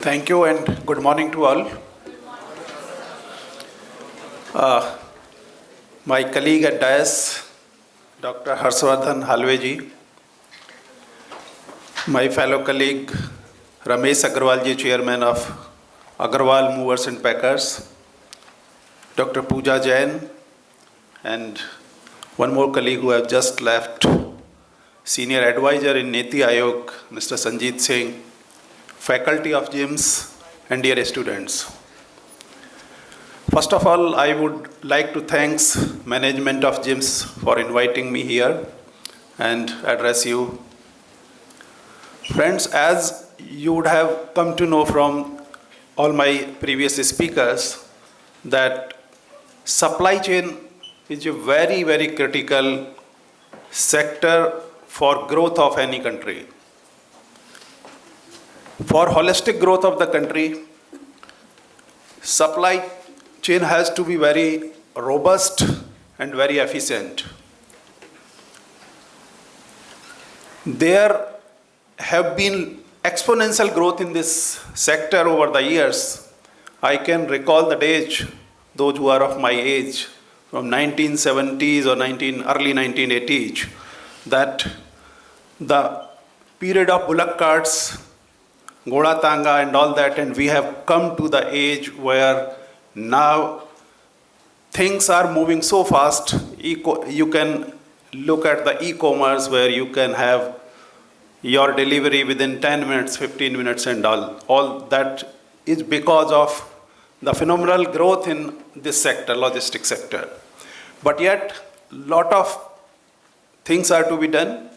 Thank you and good morning to all. My colleague at DIAS, Dr. Harshavardhan Halveji, my fellow colleague Ramesh Agrawalji, Chairman of Agrawal Movers and Packers, Dr. Pooja Jain, and one more colleague who have just left, Senior Advisor in Niti Aayog, Mr. Sanjeet Singh, faculty of JIMS, and dear students. First of all, I would like to thank management of JIMS for inviting me here and address you. Friends, as you would have come to know from all my previous speakers, that supply chain is a very, very critical sector for growth of any country. For holistic growth of the country, supply chain has to be very robust and very efficient. There have been exponential growth in this sector over the years. I can recall the days, those who are of my age, from 1970s or early 1980s, that the period of bullock carts, Goda Tanga and all that, and we have come to the age where now things are moving so fast. You can look at the e-commerce where you can have your delivery within 10 minutes, 15 minutes and all. All that is because of the phenomenal growth in this sector, logistics sector. But yet, lot of things are to be done.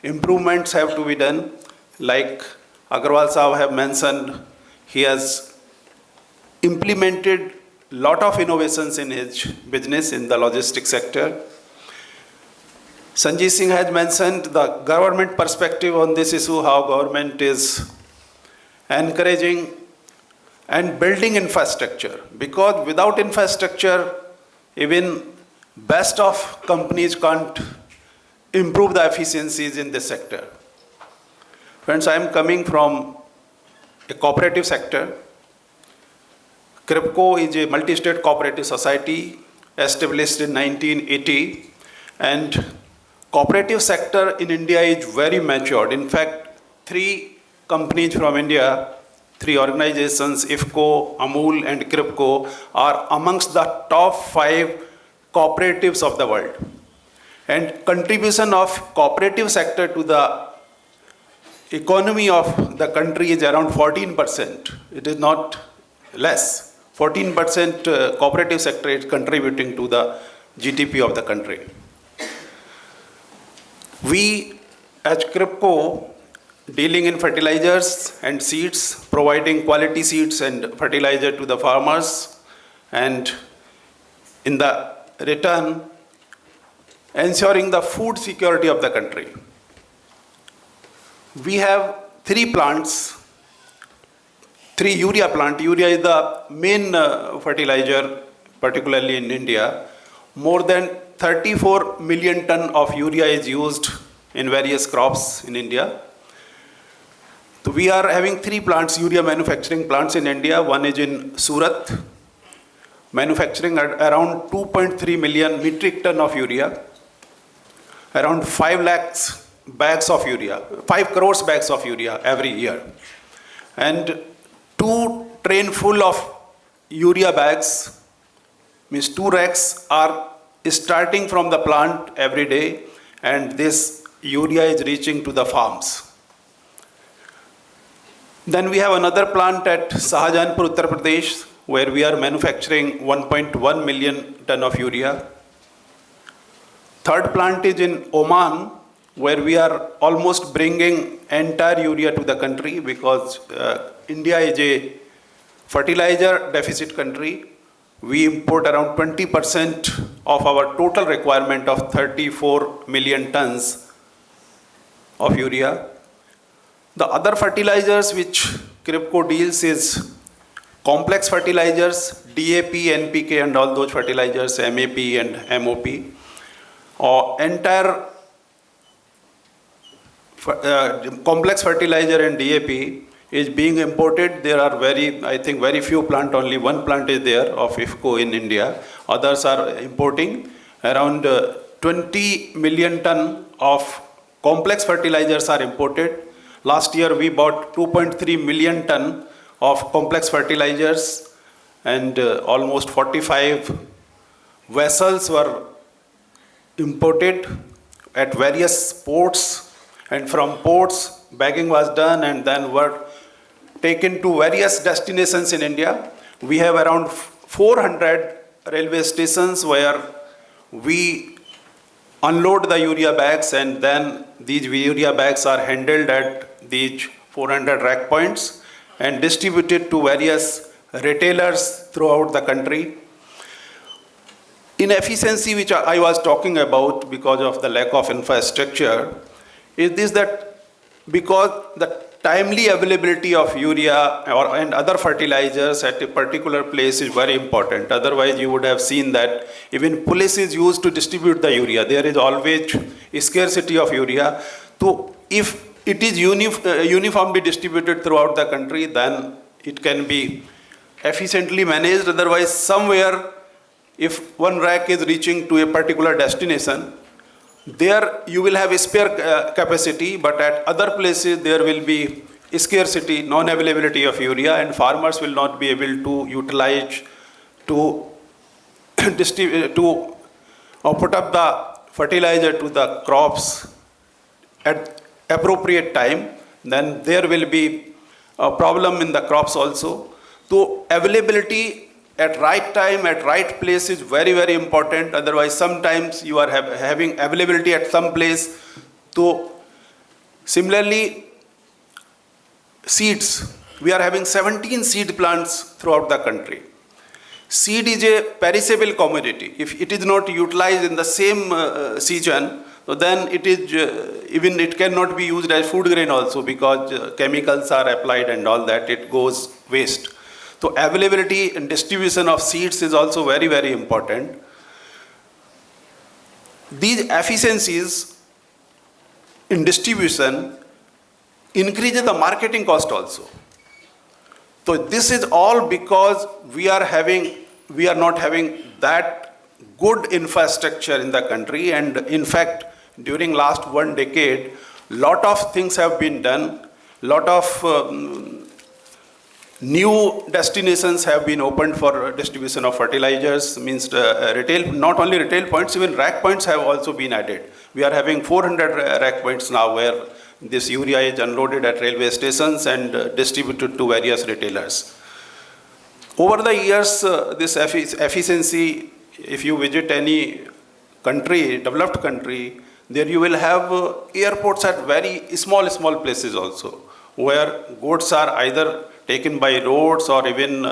Improvements have to be done, like Agrawal Sahab have mentioned. He has implemented lot of innovations in his business in the logistics sector. Sanjeet Singh has mentioned the government perspective on this issue, how government is encouraging and building infrastructure. Because without infrastructure, even best of companies can't improve the efficiencies in this sector. Friends, I am coming from a cooperative sector. KRIBHCO is a multi-state cooperative society established in 1980, and cooperative sector in India is very matured. In fact, 3 companies from India, 3 organizations, IFFCO, AMUL and KRIBHCO, are amongst the top 5 cooperatives of the world. And contribution of cooperative sector to the economy of the country is around 14%. It is not less. 14% cooperative sector is contributing to the GDP of the country. We, as KRIBHCO, dealing in fertilizers and seeds, providing quality seeds and fertilizer to the farmers, and in the return, ensuring the food security of the country. We have 3 plants, 3 urea plants. Urea is the main fertilizer, particularly in India. More than 34 million ton of urea is used in various crops in India. So we are having 3 plants, urea manufacturing plants in India. One is in Surat, manufacturing around 2.3 million metric ton of urea, around 5 lakhs bags of urea, 5 crores bags of urea every year. And 2 train full of urea bags, means 2 racks are starting from the plant every day, and this urea is reaching to the farms. Then we have another plant at Shahjahanpur, Uttar Pradesh, where we are manufacturing 1.1 million ton of urea. Third plant is in Oman, where we are almost bringing entire urea to the country, because India is a fertilizer deficit country. We import around 20% of our total requirement of 34 million tons of urea. The other fertilizers which KRIBHCO deals is complex fertilizers, DAP, NPK and all those fertilizers, MAP and MOP. Entire complex fertilizer and DAP is being imported. There are I think very few plant, only one plant is there of IFFCO in India. Others are importing. Around 20 million ton of complex fertilizers are imported. Last year we bought 2.3 million ton of complex fertilizers, and almost 45 vessels were imported at various ports, and from ports bagging was done and then were taken to various destinations in India. We have around 400 railway stations where we unload the urea bags, and then these urea bags are handled at these 400 rack points and distributed to various retailers throughout the country. Inefficiency which I was talking about because of the lack of infrastructure is this, that because the timely availability of urea and other fertilizers at a particular place is very important. Otherwise, you would have seen that even police is used to distribute the urea. There is always a scarcity of urea. So if it is uniformly distributed throughout the country, then it can be efficiently managed. Otherwise, somewhere, if one rack is reaching to a particular destination, there you will have a spare capacity, but at other places there will be scarcity, non-availability of urea, and farmers will not be able to utilize to put up the fertilizer to the crops at appropriate time. Then there will be a problem in the crops also. So availability at right time, at right place is very, very important. Otherwise, sometimes you are having availability at some place. So, similarly, seeds. We are having 17 seed plants throughout the country. Seed is a perishable commodity. If it is not utilized in the same season, so then it is even it cannot be used as food grain also, because chemicals are applied and all that, it goes waste. So availability and distribution of seeds is also very, very important. These efficiencies in distribution increases the marketing cost also. So this is all because we are not having that good infrastructure in the country, and in fact, during last 1 decade, lot of things have been done, lot of new destinations have been opened for distribution of fertilizers, means retail, not only retail points, even rack points have also been added. We are having 400 rack points now where this urea is unloaded at railway stations and distributed to various retailers. Over the years, this efficiency, if you visit any country, developed country, there you will have airports at very small places also, where goods are either taken by roads or even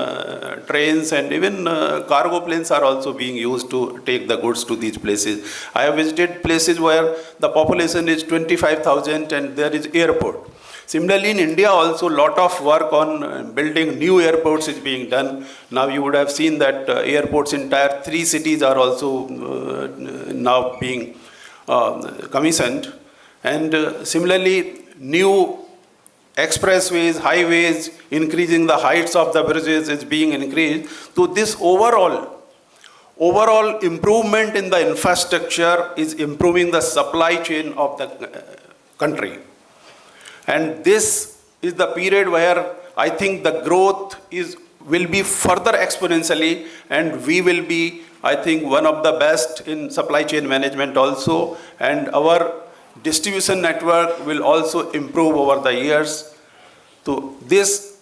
trains, and even cargo planes are also being used to take the goods to these places. I have visited places where the population is 25,000 and there is airport. Similarly, in India also, lot of work on building new airports is being done. Now you would have seen that airports in tier 3 cities are also now being commissioned. And similarly, new expressways, highways, increasing the heights of the bridges is being increased. So this overall improvement in the infrastructure is improving the supply chain of the country. And this is the period where I think the growth will be further exponentially, and we will be, I think, one of the best in supply chain management also, and our distribution network will also improve over the years. So this,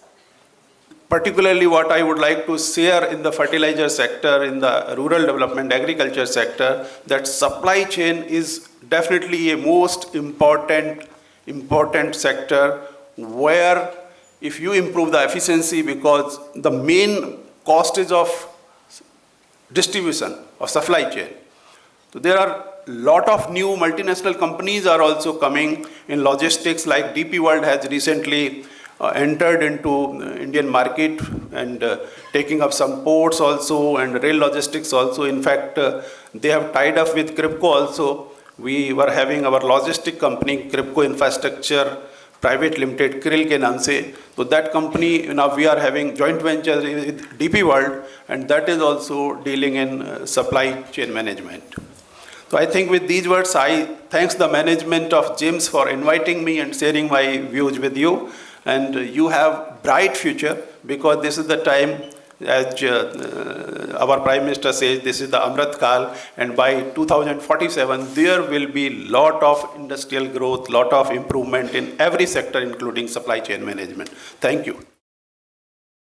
particularly what I would like to share in the fertilizer sector, in the rural development agriculture sector, that supply chain is definitely a most important sector, where if you improve the efficiency, because the main cost is of distribution, of supply chain. So there are lot of new multinational companies are also coming in logistics, like DP World has recently entered into Indian market and taking up some ports also and rail logistics also. In fact, they have tied up with KRIBHCO also. We were having our logistic company, KRIBHCO Infrastructure, Private Limited, krill के नाम से. So that company, now we are having joint venture with DP World, and that is also dealing in supply chain management. So I think with these words, I thanks the management of JIMS for inviting me and sharing my views with you. And you have bright future, because this is the time, as our Prime Minister says, this is the Amrit Kal, and by 2047 there will be lot of industrial growth, lot of improvement in every sector, including supply chain management. Thank you.